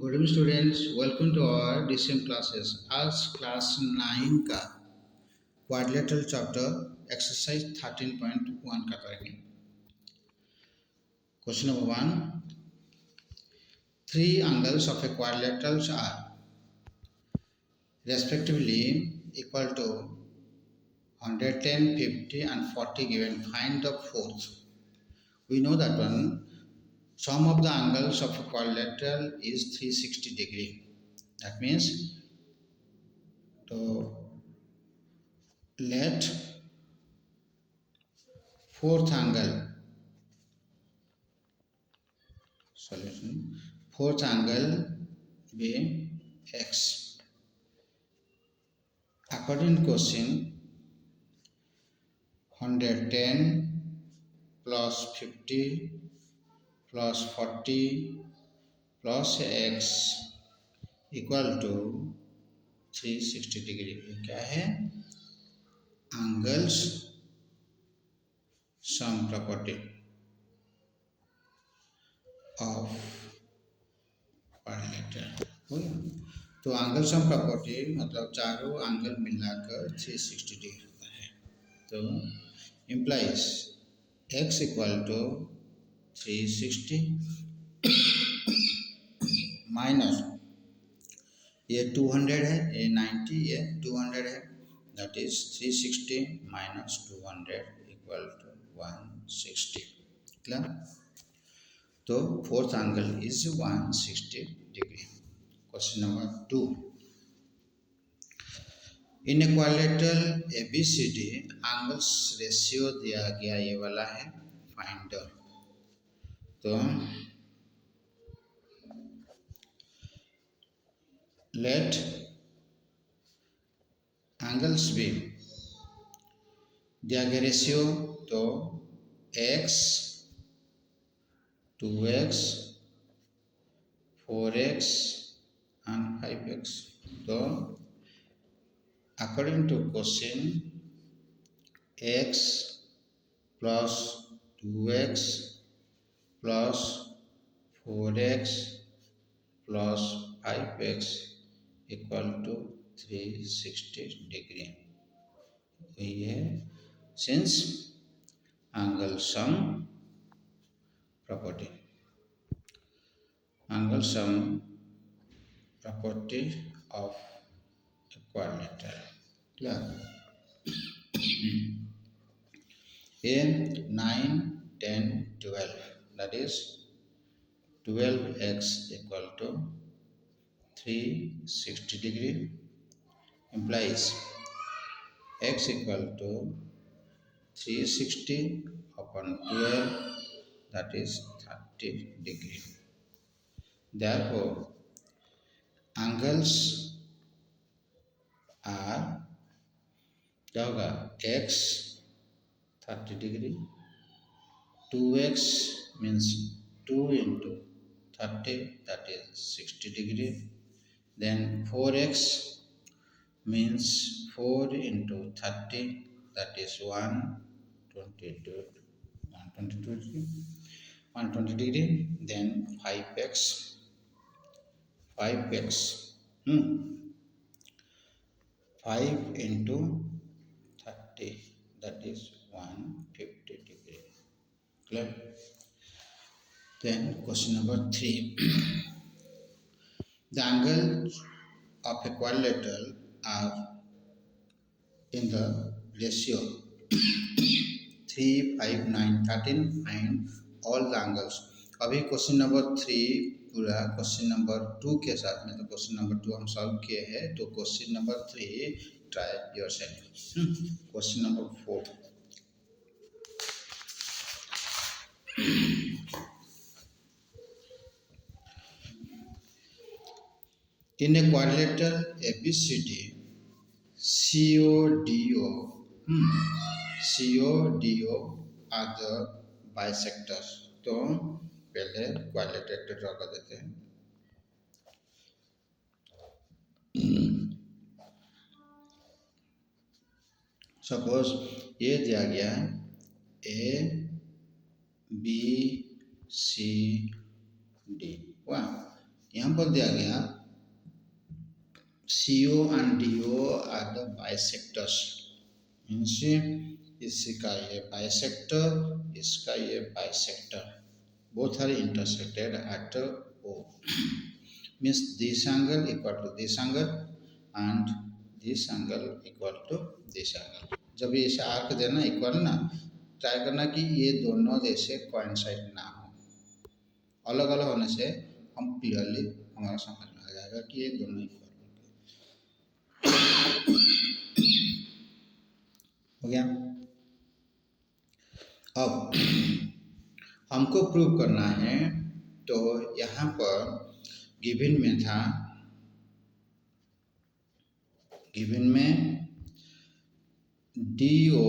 Good evening students, welcome to our DCM classes. आज class 9 का quadrilateral chapter exercise 13.1 का करेंगे। Question number 1, three angles of a quadrilateral are respectively equal to 110, 50 and 40 given. Find the fourth. We know that one sum of the angles of a quadrilateral is 360 degree. That means to let fourth angle solution fourth angle be x. According to question, 110 plus 50 plus 40 plus x equal to 360 degree. क्या है? Angles sum property of quadrilateral. हो गया? तो angle sum property मतलब चारों angle मिलाकर 360 degree होता है। तो implies x equal to 360 minus ये 200 है, ये 90, ये 200 है, that is 360 minus 200 equal to 160। Clear? तो fourth angle is 160 degree. Question number 2, in a quadrilateral ABCD angles ratio दिया गया ये वाला है, फाइंड द। तो लेट एंगल्स भी दिया गया रेशियो, तो x 2x 4x and 5x. तो according to question, x plus 2x plus 4x plus 5x equal to 360 degree. ये है since angle sum property. Angle sum property of a quadrilateral. Clear? A 9, 10, 12. That is 12x equal to 360 degree implies x equal to 360 upon 12, that is 30 degree. Therefore, angles are क्या होगा? x 30 degree, 2x means 2 into 30, that is 60 degree. Then 4x means 4 into 30, that is 122 degree. Then 5x 5 into 30, that is 150 degree. Clear? Then question number 3, the angles of a quadrilateral are in the ratio 3, 5, 9, 13. Find all the angles. अभी question number 3 पूरा question number 2 के साथ में, तो question number 2 हम solve किए हैं। तो question number 3 try yourself. Question number 4, in a quadrilateral ABCD, CODO are the bisectors. तो पहले क्वाड्रिलेटरल ड्रॉ कर देते हैं। सपोज ये दिया गया है A B C D। वाह, यहाँ पर दिया गया CO and DO are the bisectors, means इसका ये बाइसेक्टर, इसका ये bisector, both are intersected at O, means this angle equal to this angle and this angle equal to this angle. जब ये ऐसे आर्क देना इक्वल ना, ट्राई करना कि ये दोनों जैसे कोइंसाइड ना हो, अलग अलग होने से हम क्लियरली हमारा समझ में आ जाएगा कि ये दोनों इक्वल हो गया। अब हमको प्रूव करना है, तो यहाँ पर गिवन में था, गिवन में DO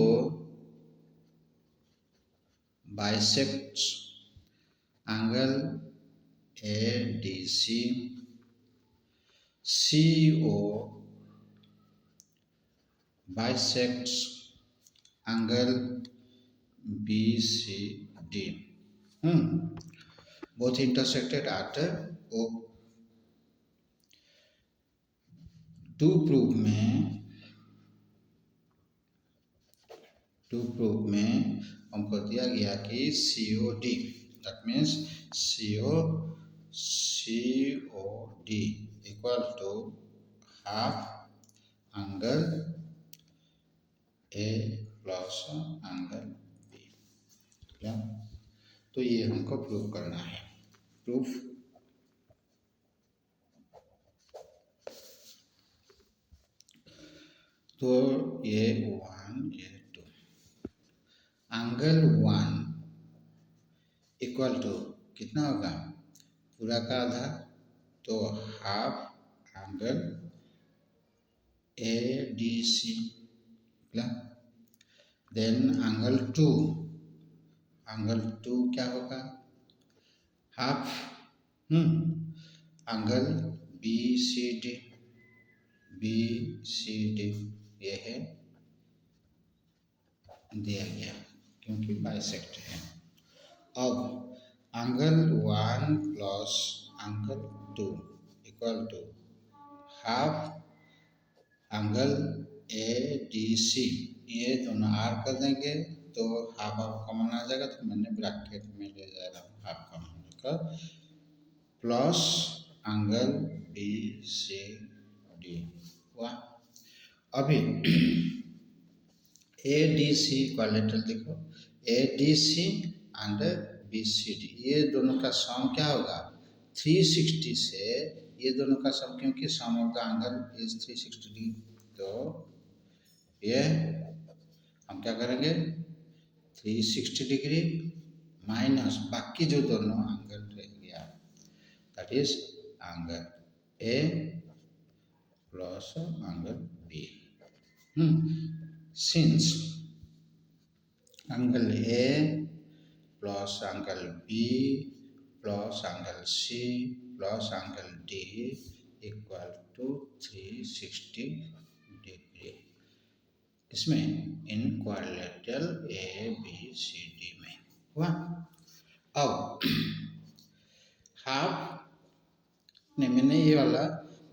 bisects angle ADC, CO bisects angle BCD, both intersected at O। To proof में हमको दिया गया कि COD, that means COD equal to half angle A plus angle B, क्या? तो ये हमको प्रूफ करना है। प्रूफ तो ये 1 ये 2, एंगल 1 इक्वल टू कितना होगा, पूरा का आधा, तो half angle ADC, then angle 2 क्या होगा, हाफ एंगल BCD, ये है दिया गया क्योंकि बाइसेक्ट है। अब angle 1 plus angle 2 equal to half angle ADC, ये दोनों आर कर देंगे तो हाफ कॉमन आ जाएगा, तो मैंने ब्रैकेट में ले जा रहा हूँ हाफ कॉमन का, प्लस एंगल BCD हुआ। अभी ADC क्वालिटर देखो, ADC एंड BCD, ये दोनों का सम क्या होगा, 360 से ये दोनों का सम, क्योंकि sum of the angle is 360 degree, तो ये हम क्या करेंगे, 360 डिग्री माइनस बाकी जो दोनों एंगल रह गया, that is angle A plus angle B। Since angle A plus angle B plus angle C plus angle D equal to 360 degree, इसमें इन क्वाड्रिलेटरल ABCD में हुआ। अब हाफ ने मैंने ये वाला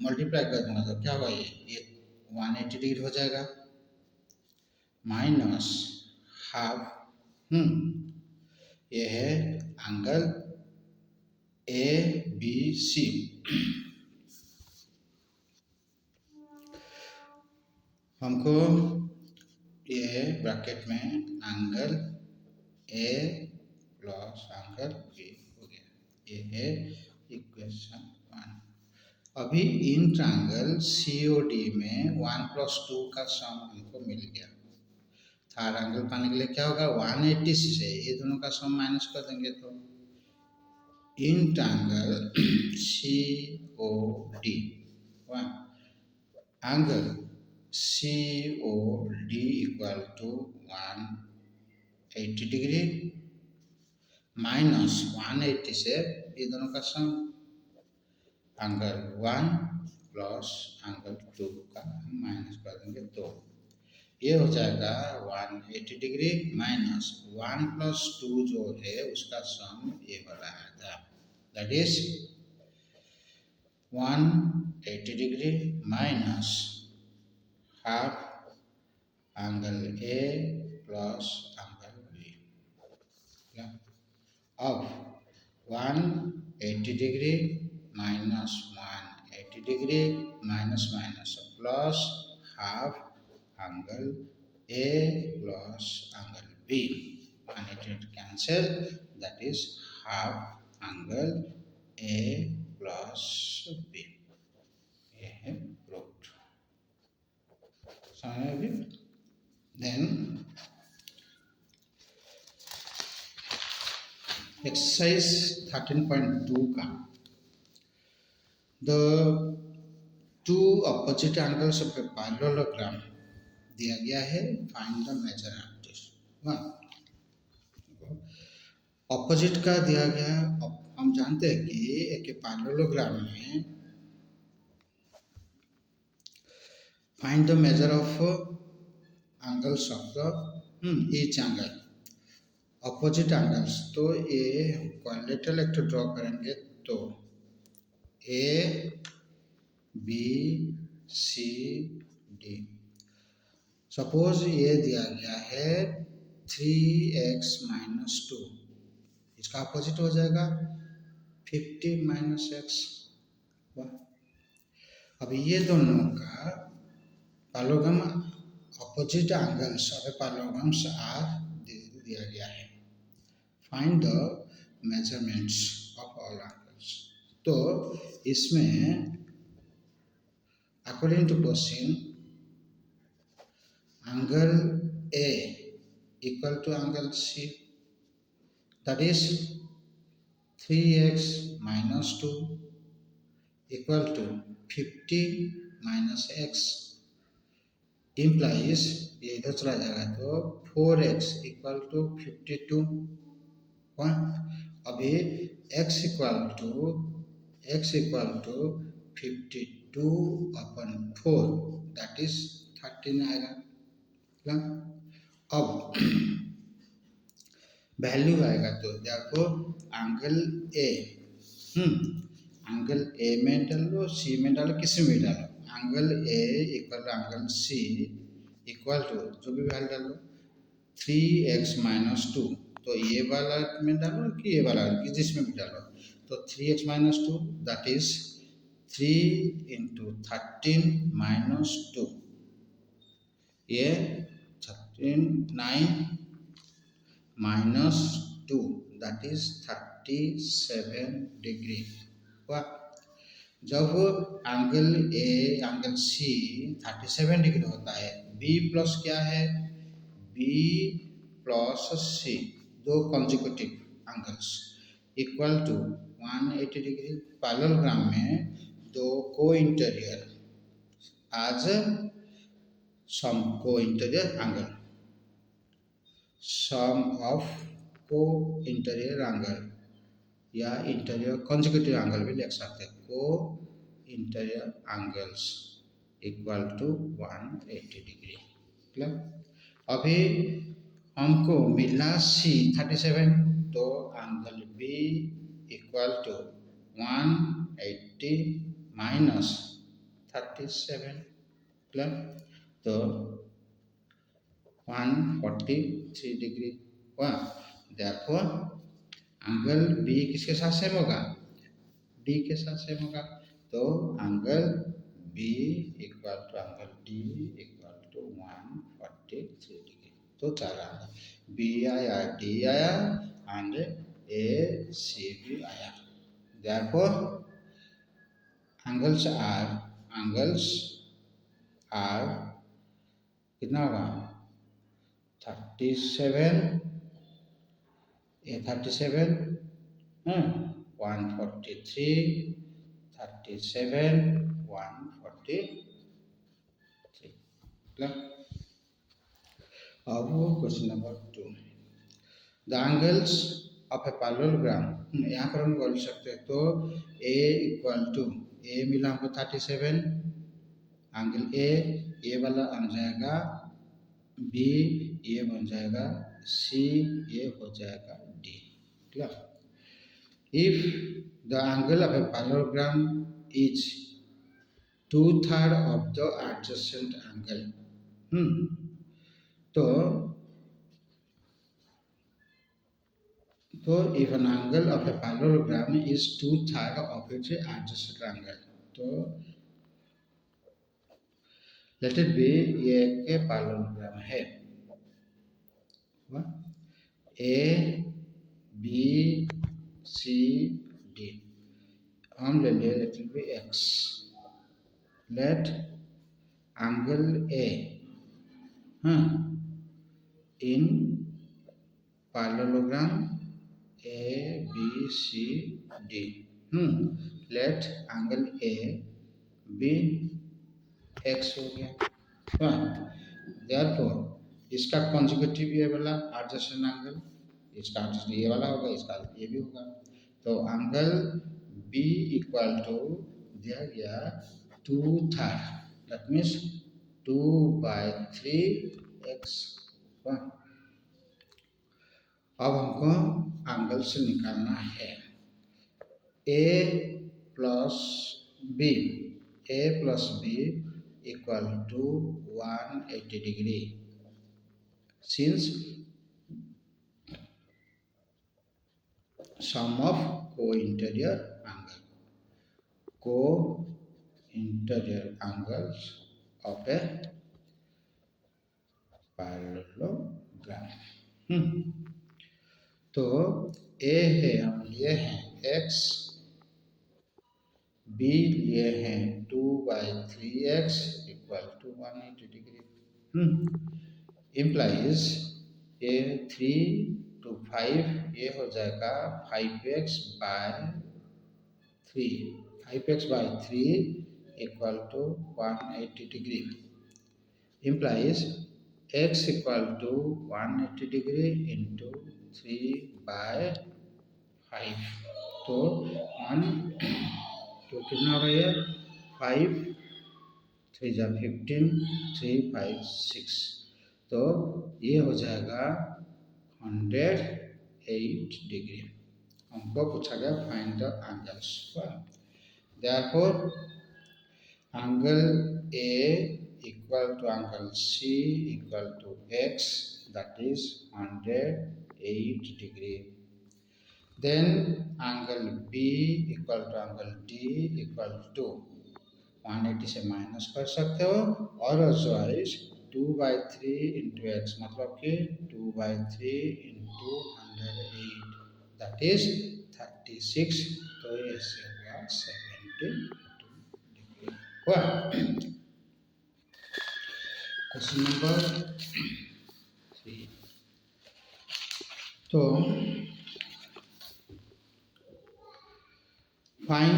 मल्टीप्लाई कर दूंगा तो क्या होगा, ये 180 डिग्री हो जाएगा, माइनस हाफ ये है एंगल ABC, हमको ये ब्रैकेट में angle A plus angle B हो गया, ये है इक्वेशन 1। अभी इन ट्रायंगल COD में 1 प्लस 2 का सम हमको मिल गया, थर्ड एंगल पाने के लिए क्या होगा, 180 से ये दोनों का सम माइनस कर देंगे, तो in triangle COD angle COD equal to 180 degree minus 180 से ये दोनों का सम, एंगल 1 प्लस एंगल 2 का माइनस कर देंगे, तो ये हो जाएगा 180 डिग्री माइनस 1 प्लस 2 जो है उसका सम ये वाला आएगा, that is 180 degree minus half angle A plus angle B. Yeah. Of 180 degree minus 180 degree minus plus half angle A plus angle B. 180 cancel, that is half angle A plus B. We have proved. So then exercise 13.2 का the two opposite angles of a parallelogram दिया गया है, find the measure angles. Opposite का दिया गया है, हम जानते हैं कि एक पैरेललोग्राम में find the measure of angles of the each angle, opposite angles. तो ये क्वाड्रिलेटरल एक ड्रॉ करेंगे, तो A B C D. Suppose ये दिया गया है 3x माइनस 2, इसका अपोजिट हो जाएगा 50 माइनस एक्स। अब ये दोनों का parallelogram opposite angles of parallelograms are दिया गया है, find the measurements of all angles. तो इसमें according to question angle A equal to angle C, that is 3x minus 2 equal to 50 minus x, implies ये इधर चला जाएगा तो 4x इक्वल टू 52। अभी x इक्वल टू 52 अपन 4, दैट इज 13 आएगा। अब वैल्यू आएगा तो देखो एंगल ए, एंगल ए में डालो, सी में डालो, किसी में डालो, angle A equal angle C equal to जो भी वैल्यू डालो 3x माइनस 2, तो ये वाला में डालो कि ये वाला कि जिसमें भी डालो, तो 3x minus 2 that is 3 into 13 minus 2, ये 9 माइनस 2 दैट इज 37 डिग्री। वाह, जब angle A angle C 37 degree होता है, बी प्लस क्या है, बी प्लस सी, दो consecutive angles equal to 180 degree. Parallelogram में दो को इंटीरियर एज सम को इंटीरियर एंगल, सम ऑफ को इंटीरियर एंगल या इंटीरियर कॉन्जिक्यूटिव एंगल भी लिख सकते हैं, को interior angles equal to 180 degree. मतलब अभी हमको मिला सी 37, तो angle B equal to 180 minus 37 plus तो 143 डिग्री। वाह, देखो एंगल बी किसके साथ सेम होगा, डी के साथ सेम होगा, तो angle B equal to angle D equal to 143 degree. तो चला बी आया, डी आया एंड ए सी भी आया। therefore एंगल्स आर कितना होगा 37, ये 37 143 37 143। अब question number 2, the angles of a parallelogram, यहाँ पर हम बोल सकते हैं, तो ए इक्वल टू ए मिला हमको 37 एंगल ए, ये वाला बन जाएगा बी, ये बन जाएगा सी, ये हो जाएगा D. Clear? If the angle of a parallelogram is 2/3 of the adjacent angle. तो if an angle of a parallelogram is 2/3 of its adjacent angle, तो let it be ये एक parallelogram है, ए बी सी डी, हम ले लें let it be x, let angle A in parallelogram A B C D, let angle A be x हो गया। therefore इसका कॉन्जुगेटिव ये वाला एडजेसेंट एंगल, इसका एडजेसेंट ये वाला होगा, इसका ये भी होगा। तो एंगल B इक्वल टू दिया गया 2/3, दैट मीन्स 2/3x। अब हमको एंगल से निकालना है A plus B equal to 180 degree, since sum of co-interior angles of a parallelogram। तो A है, हम लिए हैं x, B लिए हैं 2/3x equal to 180 degree, implies ये 3 to 5 ये हो जाएगा 5x/3 equal to 180 degree, implies x equal to 180 degree into 3/5, तो 1 तो कितना हो गया 5 3 जा 15 3 5 6, तो ये हो जाएगा 108 डिग्री। हमको पूछा गया find the angles, therefore angle A equal to angle C equal to x, that is 108 degree। then angle B equal to angle D equal to 180 से माइनस कर सकते हो, और अदरवाइज 2/3 इंटू एक्स, मतलब कि 2/3 इंटू 108, दैट इज 36, तो ऐसे हुआ 72 डिग्री हुआ। क्वेश्चन नंबर 3, तो find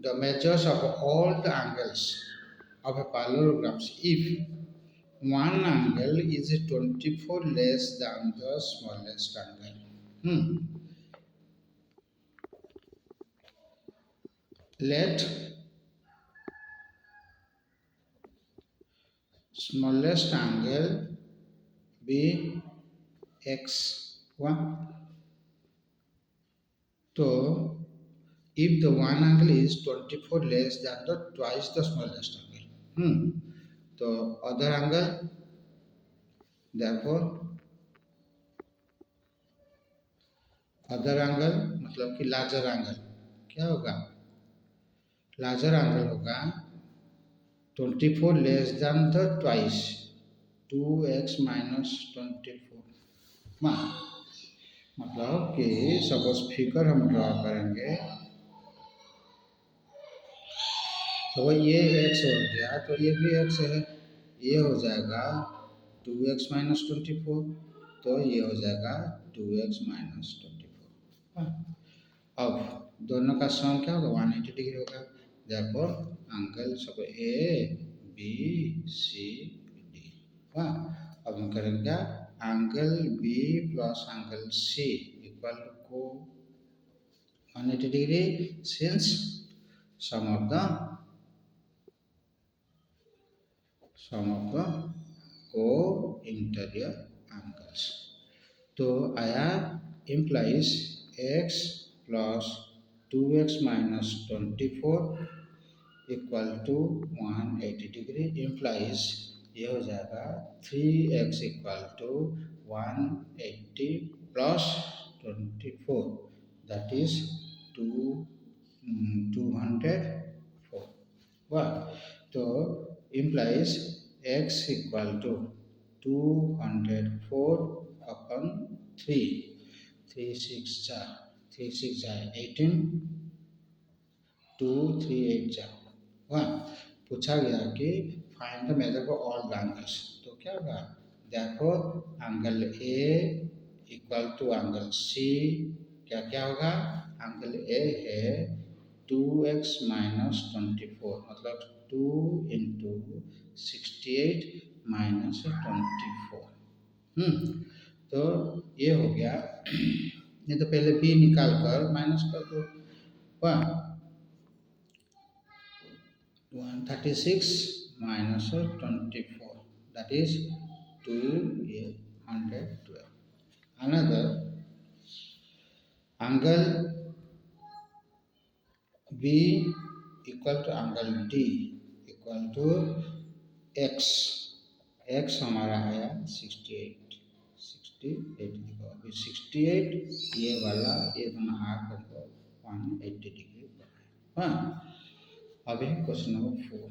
the measures of all the angles of a parallelogram if one angle is 24 less than the smallest angle। Let smallest angle be x1, so if the one angle is 24 less than the twice the smallest angle, तो other angle, therefore other angle मतलब कि larger angle क्या होगा, larger angle होगा 24 less than the twice 2x minus 24, मतलब कि suppose figure हम draw करेंगे, तो ये x हो गया, तो ये भी x है, ये हो जाएगा 2x minus 24, तो ये हो जाएगा 2x minus 24। अब दोनों का सम क्या होगा 180 डिग्री होगा, therefore एंगल सब A B C D। अब हम करेंगे क्या, angle B plus angle C equal को 180 degree, since sum of the co-interior angles, तो आया implies x plus 2x minus 24 equal to 180 degree implies ये हो जाएगा 3x equal to 180 plus 24 that is 204 वाह तो इम्प्लाइज x इक्वल टू 204 अपन 3 6 18 2 3 8 1 पूछा गया कि find the measure for all the angles तो क्या होगा देखो angle A equal to angle C क्या क्या होगा एंगल ए है 2x माइनस 24 मतलब 2 इंटू 68 माइनस 24 तो ये हो गया नहीं तो पहले b निकाल कर माइनस कर दो 136 minus 24 that is 212 another angle B equal to angle D equal to x x हमारा आया 68 देखो अभी 68 ये वाला ये दोनों आर कर 180 डिग्री हाँ अभी question number 4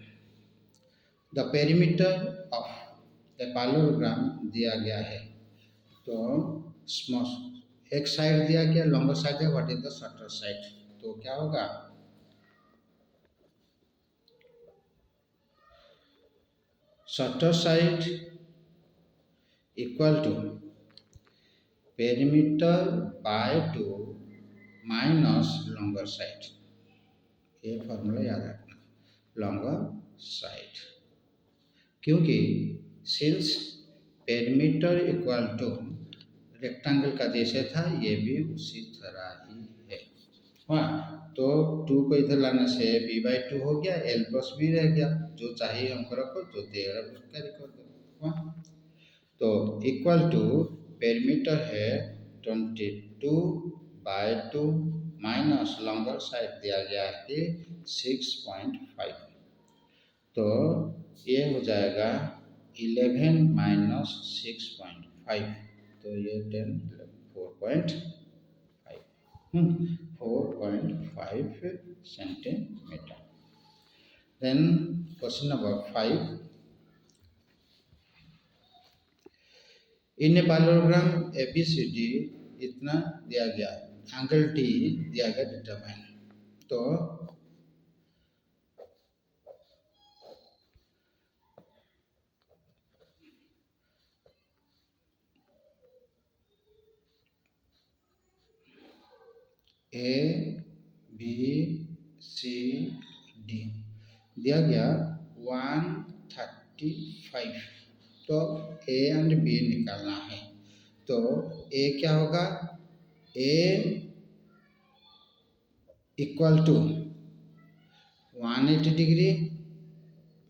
the perimeter of the parallelogram दिया गया है तो स्मॉल एक साइड दिया गया लॉन्गर साइड है what is the shorter side तो क्या होगा shorter side equal to perimeter by 2 minus longer side ये फॉर्मूला याद रखना लॉन्गर साइड क्योंकि since perimeter equal to rectangle का जैसे था ये भी उसी तरह ही है हाँ तो 2 को इधर लाने से b बाई 2 हो गया l प्लस b रह गया जो चाहिए हमको रखो जो दे रहा है कैरी कर दो हाँ तो इक्वल टू पेरीमीटर है 22 बाई 2 माइनस लॉन्गर साइड दिया गया है 6.5 तो ये हो जाएगा 11 माइनस 6.5 तो ये 4.5 centimetre then question number 5 in a parallelogram ABCD इतना दिया गया एंगल D दिया गया डिटरमाइन तो A B C D दिया गया 135 तो A एंड B निकालना है तो A क्या होगा A equal to 180 degree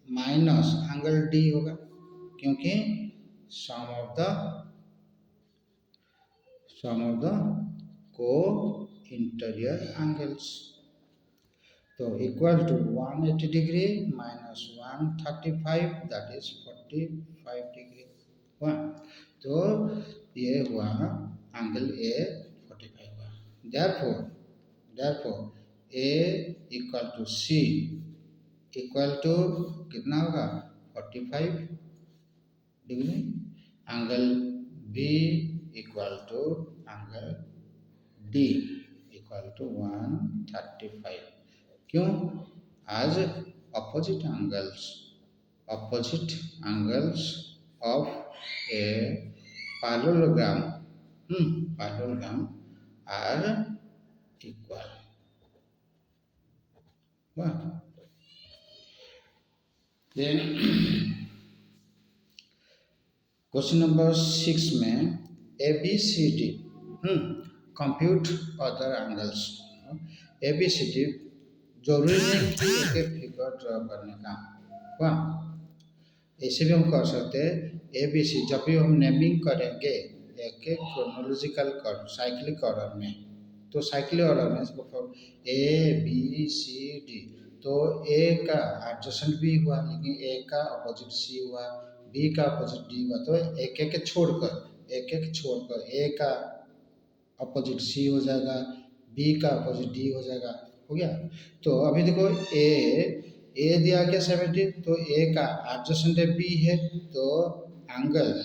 minus angle D होगा क्योंकि सम ऑफ द को इंटीरियर एंगल्स तो equal to 180 degree minus 135 that is 45 degree हुआ तो ये हुआ एंगल A 45 हुआ therefore A equal to C equal to कितना होगा 45 degree angle B equal to angle D equal to 135 क्यों आज opposite angles of a parallelogram are equal then question number 6 में ABCD compute other angles ABCD जरूरी नहीं कि एक figure draw करने का वाह ऐसे भी हम कर सकते हैं ABC जब भी हम नेमिंग करेंगे एक क्रोनोलॉजिकल साइक्लिक ऑर्डर में तो साइक्लिक ऑर्डर में ए बी सी डी, तो ए का एडजेसेंट बी हुआ, लेकिन ए का अपोजिट सी हुआ, बी का अपोजिट डी हुआ, तो एक एक छोड़कर ए का अपोजिट सी हो जाएगा, बी का अपोजिट डी हो जाएगा, हो गया। तो अभी देखो ए दिया गया 70, तो ए का एडजेसेंट बी है, तो angle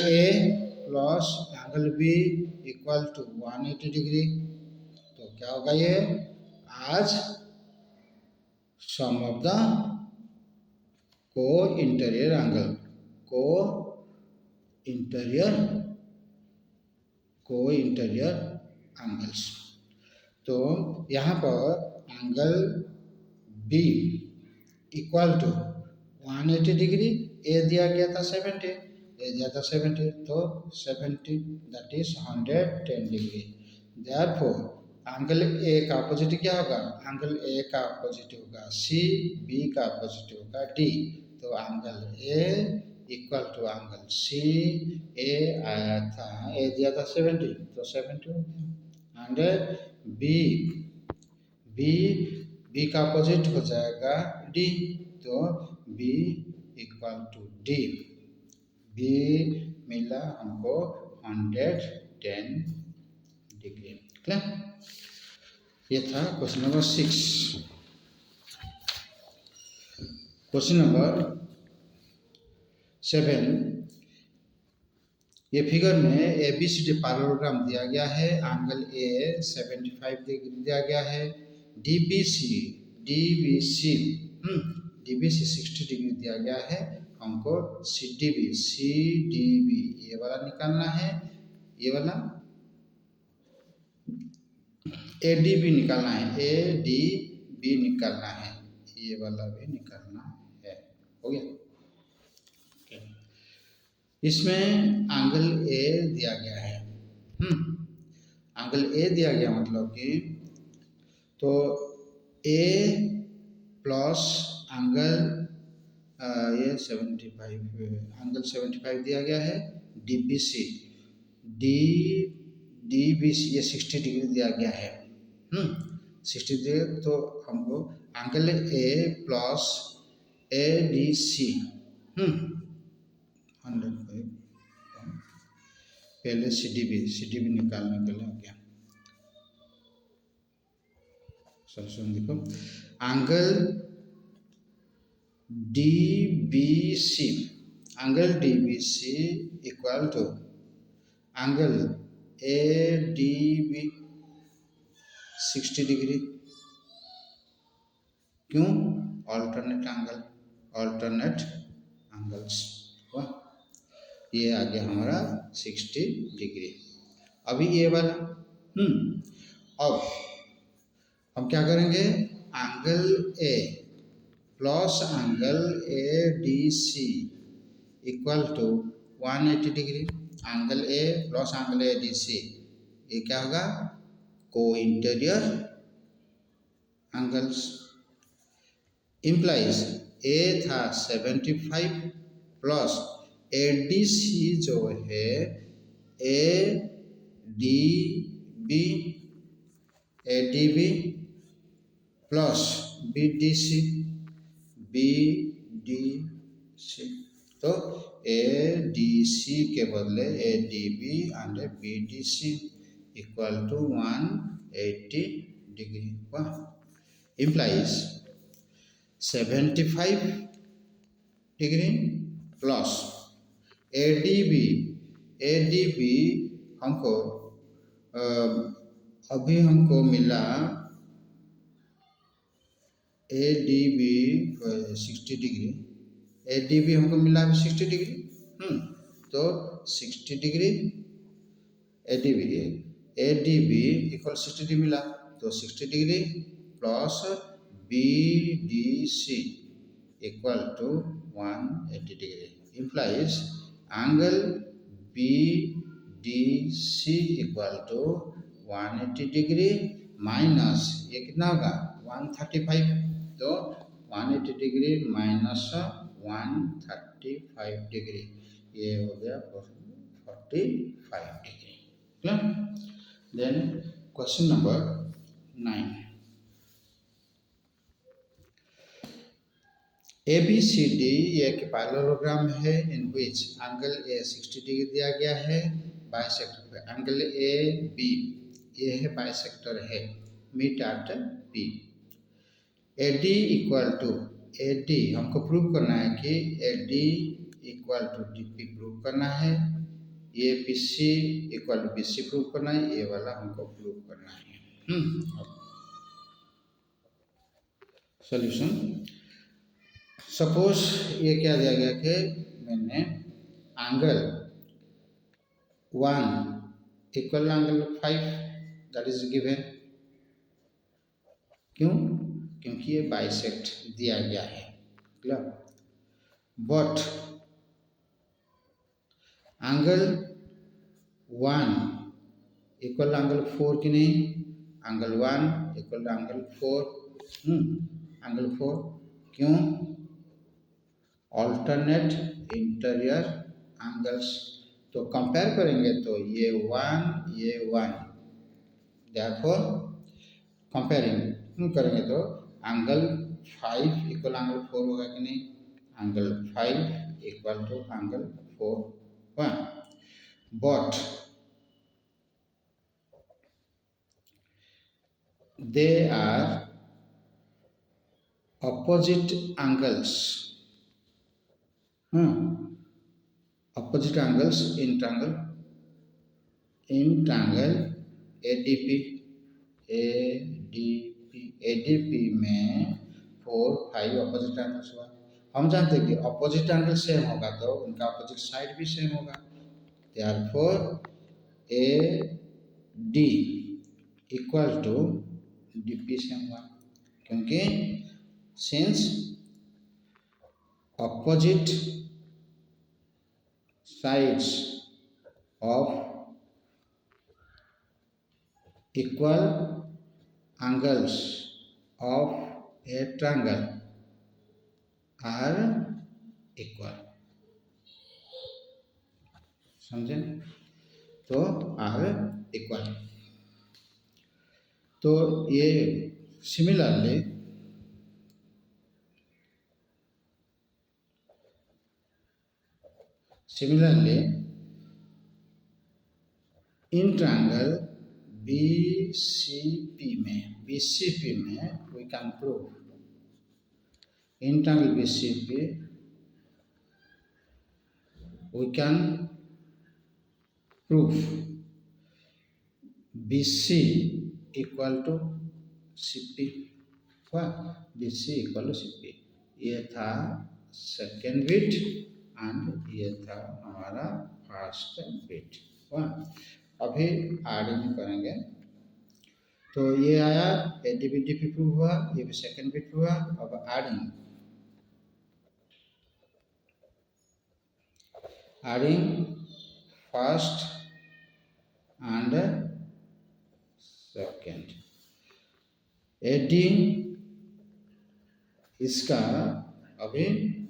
A plus angle B equal to 180 degree. तो क्या होगा ये, आज सम ऑफ द को interior angle, co interior angles. तो यहाँ पर angle B equal to 180 degree, a दिया गया था 70, तो 70 that is 110 degree. Therefore angle a का अपोजिट क्या होगा, एंगल ए का अपोजिट होगा सी, बी का अपोजिट होगा डी, तो angle A equal to angle सी, ए आया था, ए दिया था 70, तो 70 हो गया, एंड बी का अपोजिट हो जाएगा डी, तो B equal to D, B मिला हमको 110 डिग्री। क्लियर, ये था क्वेश्चन नंबर 6। क्वेश्चन नंबर 7, ये फिगर में A B C D parallelogram दिया गया है, एंगल ए 75 डिग्री दिया गया है, डी बी सी 60 डिग्री दिया गया है, हमको सी डी बी ये वाला निकालना है, ये वाला ए डी बी निकालना है, ए डी बी निकालना है, ये वाला भी निकालना है, हो गया। इसमें एंगल ए दिया गया है, एंगल ए दिया गया मतलब कि, तो ए प्लस एंगल ये 75 एंगल 75 दिया गया है, डी बी सी ये 60 डिग्री दिया गया है, 60 डिग्री, तो हमको angle A plus A D C 105, पहले सी डी बी निकालने के लिए हो गया। सोल्यूशन देखो, angle D B C equal to angle A D B 60 degree, क्यों, ऑल्टरनेट एंगल्स, ये आ गया हमारा 60 डिग्री। अभी ये वाला अब हम क्या करेंगे, angle A plus angle A D C equal to 180 degree, angle A plus angle A D C, ये क्या होगा, को इंटीरियर एंगल्स, इम्प्लाइज ए था 75 प्लस ए डी सी जो है A D B plus B D C, तो A D C के बदले A D B and B D C equal to 180 degree, implies 75 degree plus A D B हमको अभी हमको मिला A D B 60 degree, A D B हमको मिला अभी 60 डिग्री, तो 60 degree A D B equal 60 degree मिला, तो 60 degree plus B D C equal to 180 degree, implies angle B D C equal to 180 degree minus ये कितना होगा 135, तो 180 डिग्री माइनस 135 डिग्री, ये हो गया 45 degree. Clear. Then question number 9, ABCD ये एक पैरेललोग्राम है इन विच एंगल ए 60 डिग्री दिया गया है, बाइसेक्टर पे एंगल ए बी ये है, बाइसेक्टर है, meet at B. AD equal to AD हमको प्रूव करना है कि AD equal to DP prove करना है, ये BC equal to BC prove करना है, ये वाला हमको प्रूव करना है। सॉल्यूशन, सपोज ये क्या दिया गया कि मैंने angle 1 equal angle 5 that is given, क्यों? क्योंकि ये बाइसेक्ट दिया गया है, clear. But angle 1 equal angle 4 की नहीं, एंगल 1 इक्वल एंगल 4, एंगल 4 क्यों? ऑल्टरनेट इंटीरियर एंगल्स, तो कंपेयर करेंगे तो ये 1 देयरफॉर कंपेयरिंग करेंगे तो एंगल 5 इक्वल एंगल 4 होगा कि नहीं, angle 5 equal to angle 4 1, but they are opposite angles, opposite angles in triangle ADP में 4 5 ऑपोजिट एंगल्स हुआ। हम जानते हैं कि ऑपोजिट एंगल सेम होगा तो उनका ऑपोजिट साइड भी सेम होगा, therefore AD equal to DP same हुआ, क्योंकि सिंस opposite sides of equal angles of a triangle are equal, समझे? तो आर इक्वल, तो ये सिमिलरली इन ट्रायंगल BCP में we can prove, in triangle BCP we can prove BC equal to CP, BC equal to CP, ये था second bit and ये था हमारा फर्स्ट बिट। अभी एडिंग करेंगे तो ये आया ADP प्रूव हुआ, ये भी सेकेंड बिट हुआ। अब adding first and second, adding इसका अभी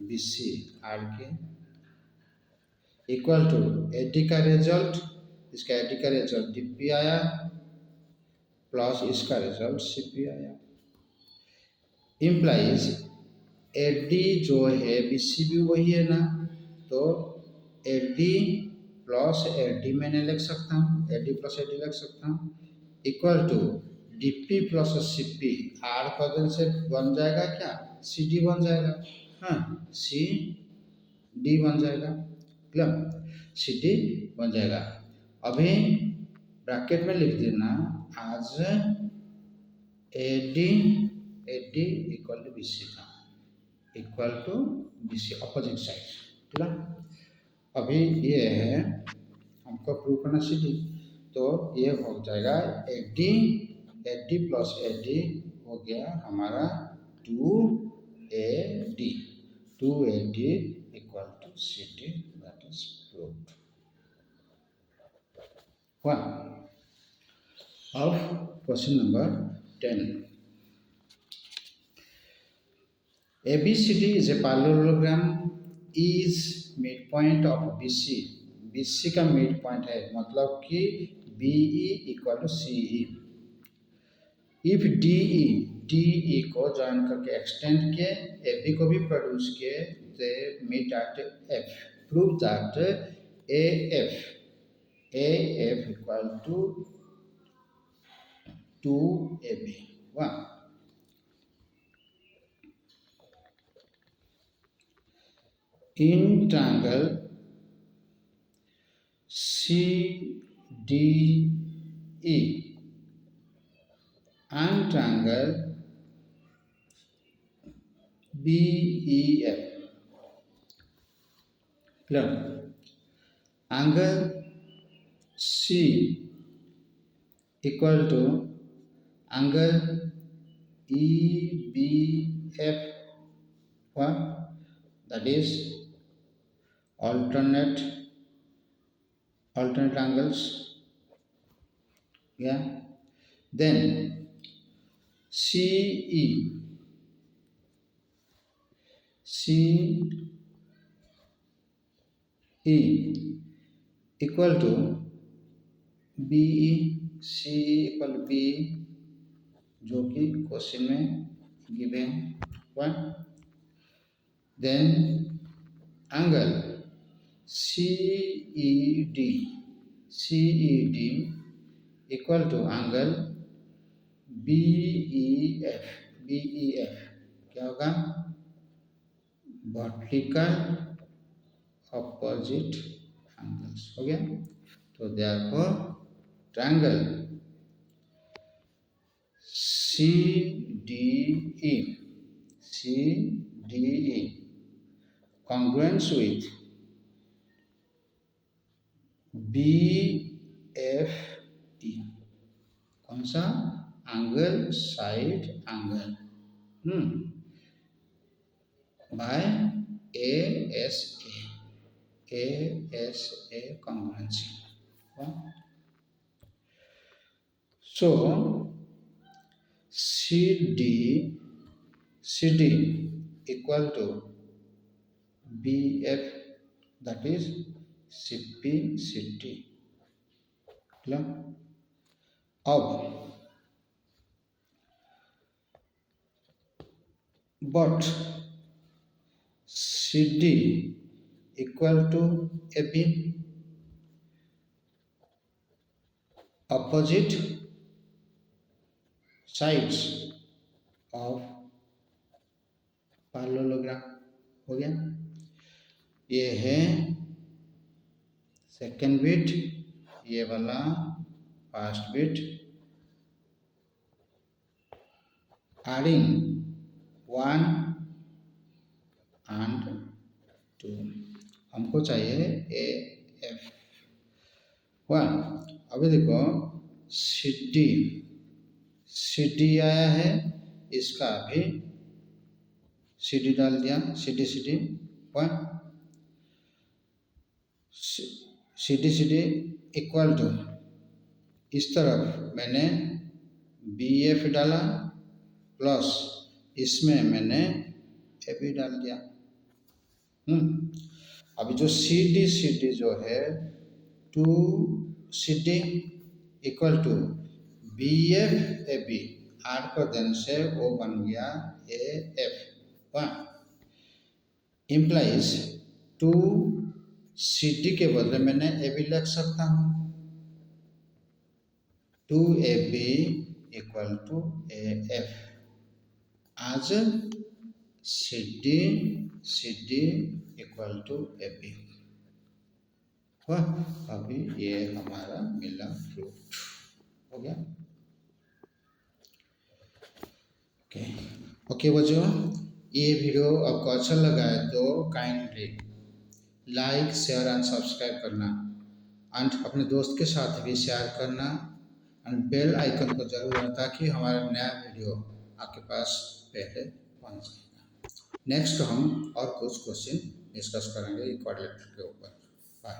BC आर के इक्वल टू AD का रिजल्ट, इसका AD का रिजल्ट DP आया प्लस इसका रिजल्ट CP आया, इम्प्लाइज AD जो है BC भी वही है ना, तो AD प्लस AD मैंने लिख सकता हूँ, AD प्लस AD लिख सकता हूँ, equal to DP plus CP, आर का से बन जाएगा क्या, CD बन जाएगा, CD बन जाएगा, क्लियर, CD बन जाएगा। अभी ब्रैकेट में लिख देना आज AD इक्वल टू BC था, equal to BC opposite side, clear. अभी ये है हमको प्रूव करना CD, तो ये हो जाएगा AD प्लस AD हो गया हमारा 2AD equal to CD, that is proved. अब question number 10, ABCD is a parallelogram, is mid point of BC का मिड पॉइंट है, मतलब कि b e equal to c e. If d e को join करके एक्सटेंड किए, A B को भी प्रोड्यूस किए, they meet at F. Prove that A F equal to 2ab। 1. In triangle CDE and triangle BEF, angle C equal to angle EBF, that is alternate angles. Yeah. Then CE equal to BE, CE equal to BE, जो कि question में given हुआ। Then angle CED equal to angle BEF क्या होगा? Vertical opposite angles. हो गया। तो therefore triangle CDE congruent with BFE, कौन सा? Angle side angle by ASA congruency. So CD equal to BF, that is CPCD. अब but CD equal to AB, opposite sides of parallelogram। हो गया। ये है सेकेंड बिट, ये वाला first bit. Adding 1 and 2, हमको चाहिए AF। 1। अभी देखो CD आया है, इसका भी CD डाल दिया। CD 1 CD इक्वल टू, इस तरफ मैंने BF डाला प्लस इसमें मैंने AB डाल दिया। अभी जो CD जो है 2CD equal to BF AB add कर देने से वो बन गया AF। इम्प्लाइज 2CD के बदले मैंने AB लिख सकता हूँ। 2AB इक्वल टू AF आज CD इक्वल टू AB। अभी ये हमारा मिला फ्रूट। हो गया। ओके बच्चों, ये वीडियो आपको अच्छा लगा है तो kindly like share and subscribe करना, एंड अपने दोस्त के साथ भी शेयर करना, एंड बेल आइकन को जरूर दबाना ताकि हमारा नया वीडियो आपके पास पहले पहुंच जाएगा। नेक्स्ट हम और कुछ क्वेश्चन डिस्कस करेंगे क्वाड्रिलेटरल के ऊपर। बाय।